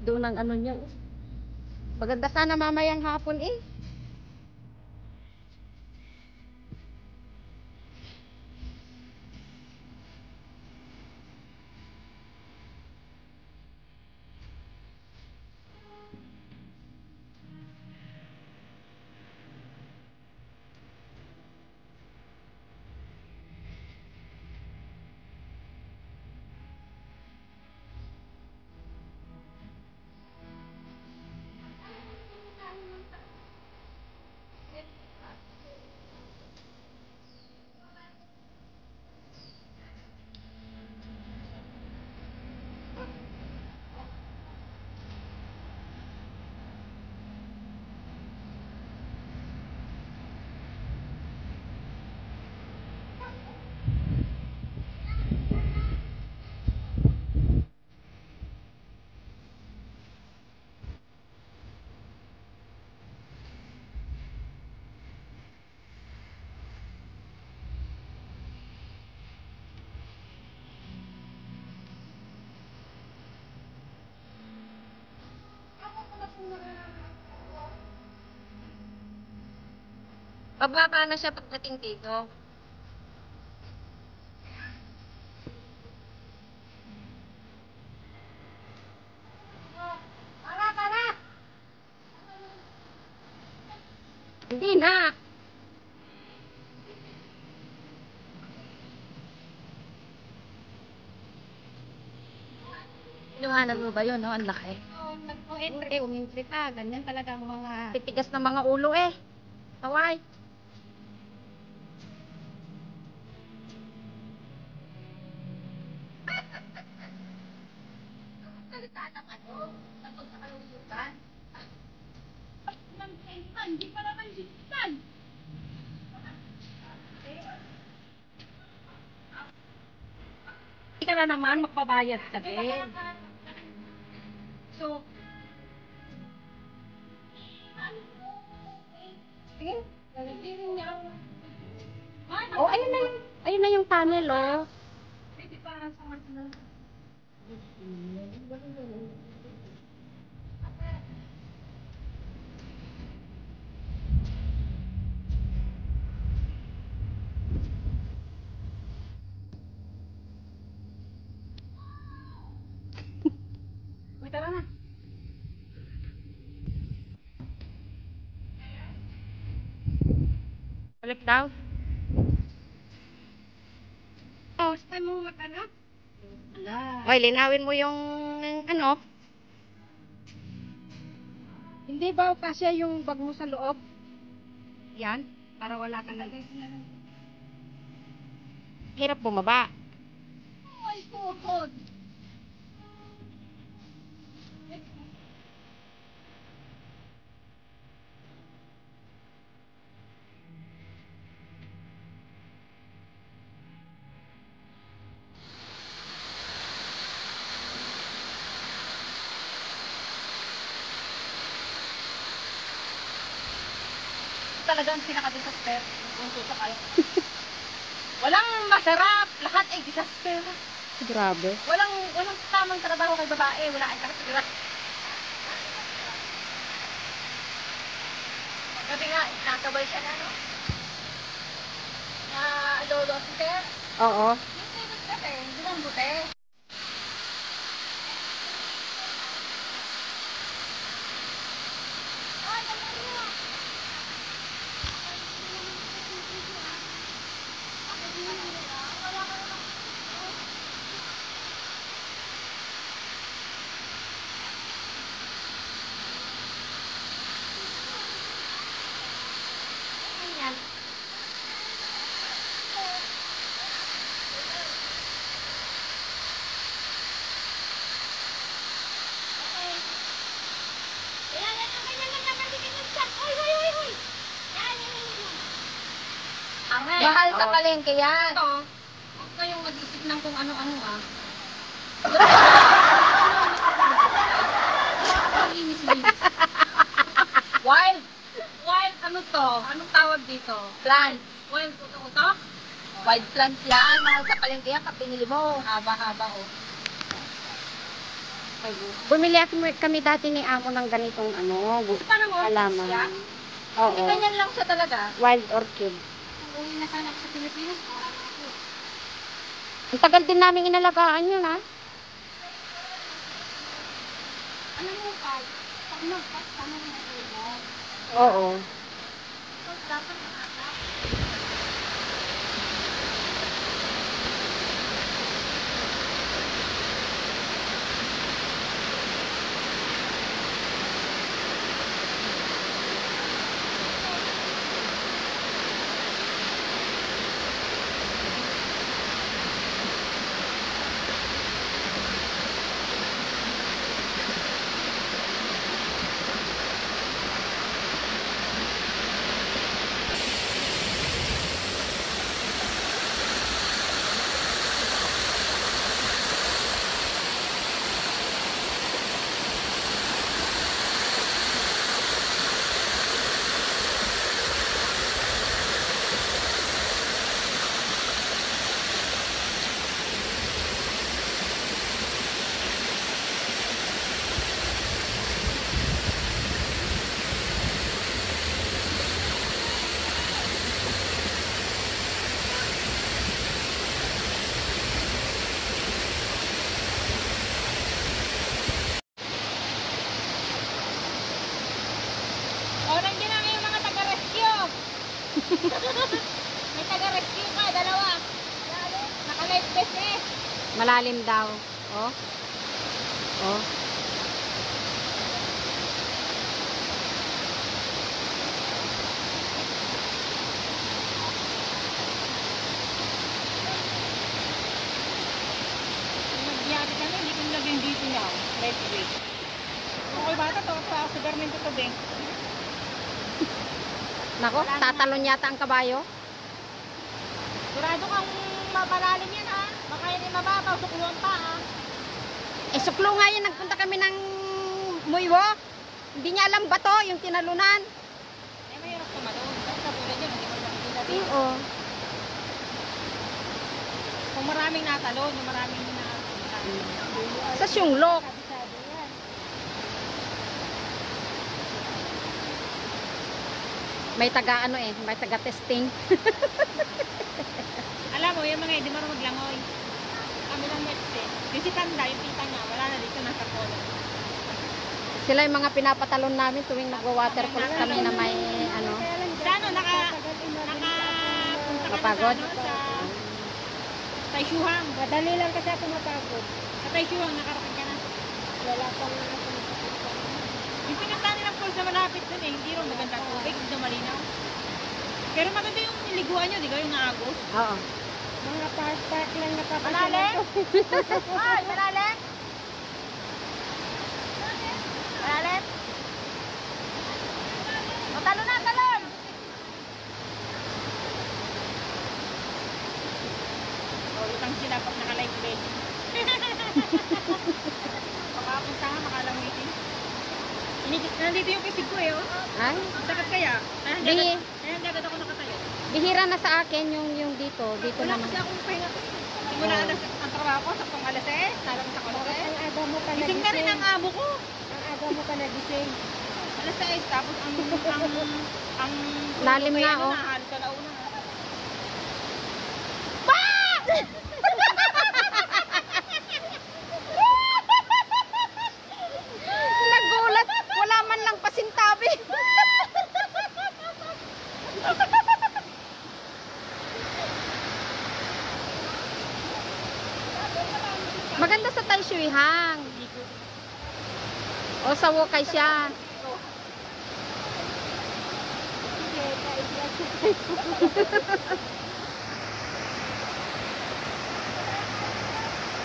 Doon ang ano niya. Maganda sana mamayang hapon eh. Pababa na siya pagdating dito. Para! Hindi na. Inuhanan mo ba yun, no? Ang laki. Umintri pa. Ganyan talaga ang mga... Titigas na mga ulo eh. Haway. Hindi pa naman sitan. Hindi ka na naman magbabayad ka din. So, sige, nalitirin niya. Oh, ayun na yung, tunnel, oh. Hindi pa sa na. Tara na. Balik daw. Oh, saan mo maghanap? Okay, linawin mo yung ano. Hindi ba kasi yung bag mo sa loob? Yan, para wala ka na. Hirap bumaba. Ay, tuhod. Talagang pinaka-disaster kung susakay. Walang masarap, lahat ay disaster. Grabe. Walang tamang trabaho kay babae, wala ay kasira. Gabi nga, nakabay siya na, no? Lolo, sir? Oo. Yung kasi, hindi lang buti. Mahal sa palengke yan. Ito, huwag kayong mag-isip ng kung ano-ano ah. Wild ano to? Anong tawag dito? Plant. Wild uto-uto? Wild plants yan. Mahal sa palengke yan pag pinili mo. Haba-haba oh. Bumili kami dati ni Amo ng ganitong Parang halaman. siya? Oo. Hindi ganyan lang siya talaga. Wild orchid. Uwi na sana ako sa Pilipinas. Ang tagal din namin inalagaan yun, ha? Alam mo, pag nagpas, tama na mo. Oo. Dapat maaga. May taga-rescue ka, dalawa. Naka-life vest eh. Malalim daw. Oh. Oh. Nagyari kami, hindi ko nilagyan dito niya. Life vest. Okay bata, tawag sa ako sa garment ito, Beng. Nako, tatalon yata ang kabayo. Sigurado kang mapalalim yan ha. Baka yan ay mababaw, sukluan pa ha. Eh, suklo nga yan. Nagpunta kami ng Muywo. Hindi niya alam ba to, yung tinalunan. Eh, mahirap tumalon. Tapos katulad yan, hindi mo nakikita dito. Oo. Kung maraming natalon, yung maraming na... Sa Syunglok. May taga may taga testing. Alam mo, yung mga hindi marunong maglangoy. Kami lang next eh. Yung si Tanda, yung tita niya, wala na dito, nasa polo. Sila yung mga pinapatalon namin tuwing nagwa-waterfall kami na may Sa ano, nakapunta ka Mapagod? na sa Taysuhang. Madali lang kasi ako mapagod. Sa Taysuhang, nakarating ka na. Wala pang ako. Yung pinunta nilang falls na malapit dun eh, hindi rin maganda tubig, hindi malinaw. Pero maganda yung niliguan nyo, di ba? Yung naagos. Oo. Mga park lang napapasalan Malalim? ko. Ay, malalim? Malalim? O, talon na, talon! O, utang sila pag naka-life vest. Makapunta nga, makalangitin. Nandito yung kisig ko eh, oh. Ay, Sakit kaya? Di- Hindi agad ako nakatayo. bihira na sa akin yung dito Wala naman. kasi akong pahinga. Simula alas ang trabaho ko, sa pang alas eh. Talang sa alas eh. Ang aga mo pa Gising na rin ang amo ko. Ang aga mo pa nagising. Alas 6, tapos ang Lalim na, oh. Halos alauna na. Nagulat, wala man lang pasintabi. Maganda sa Taysuhang. O sa Wokay siya.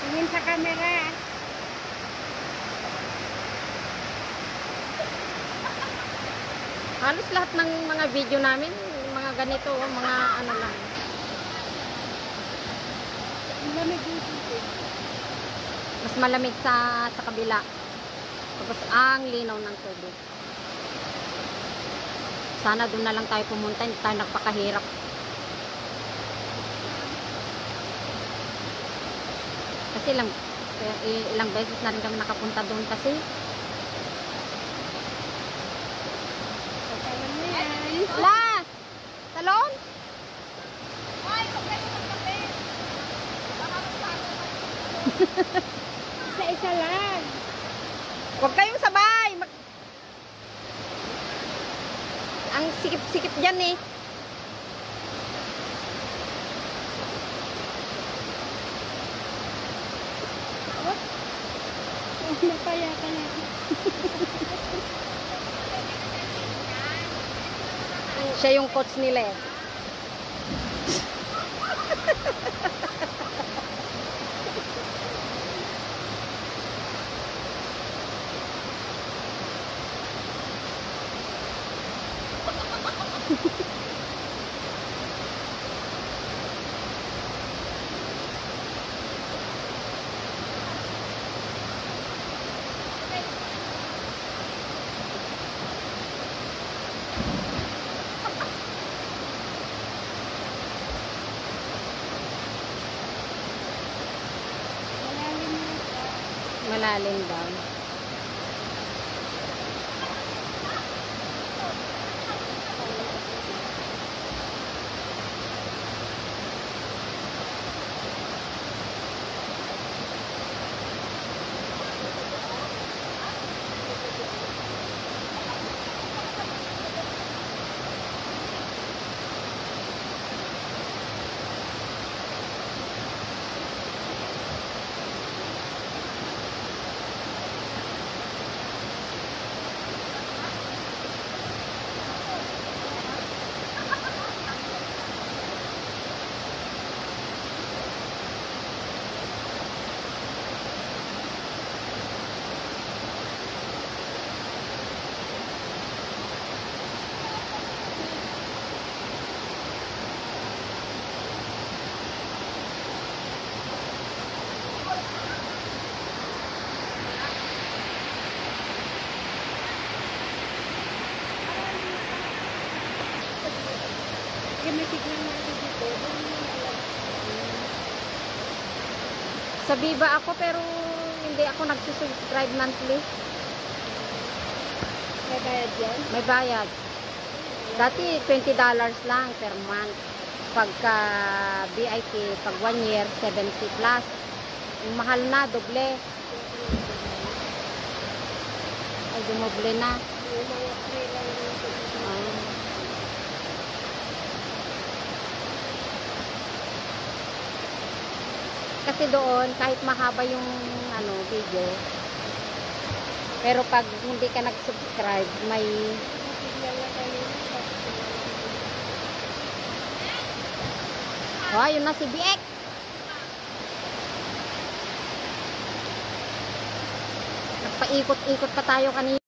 Tingin sa camera. Halos lahat ng mga video namin, mga ganito, mga ano lang. Lamig dito. Mas malamig sa kabila. Tapos ang linaw ng tubig. Sana doon na lang tayo pumunta, hindi tayo nagpakahirap. Kasi ilang beses na rin kami nakapunta doon kasi. Katawan mo yan. La! Talon? Isa-isa lang. Huwag kayong sabay. Ang sikip-sikip dyan eh. Napaya ka na. Siya yung coach nila eh. Malalim daw. Gamitin lang natin dito. Sa Viva ako pero hindi ako nagsusubscribe monthly. May bayad yan? May bayad. Dati $20 lang per month. Pagka VIP, pag 1 year, 70 plus. Yung mahal na, doble. Ay, dumoble na. Yung mga free lang yung Ah. Kasi doon, kahit mahaba yung video, pero pag hindi ka nag-subscribe, may tignan lang kayo. oh, yun na si BX. Nagpaikot-ikot pa tayo kanina.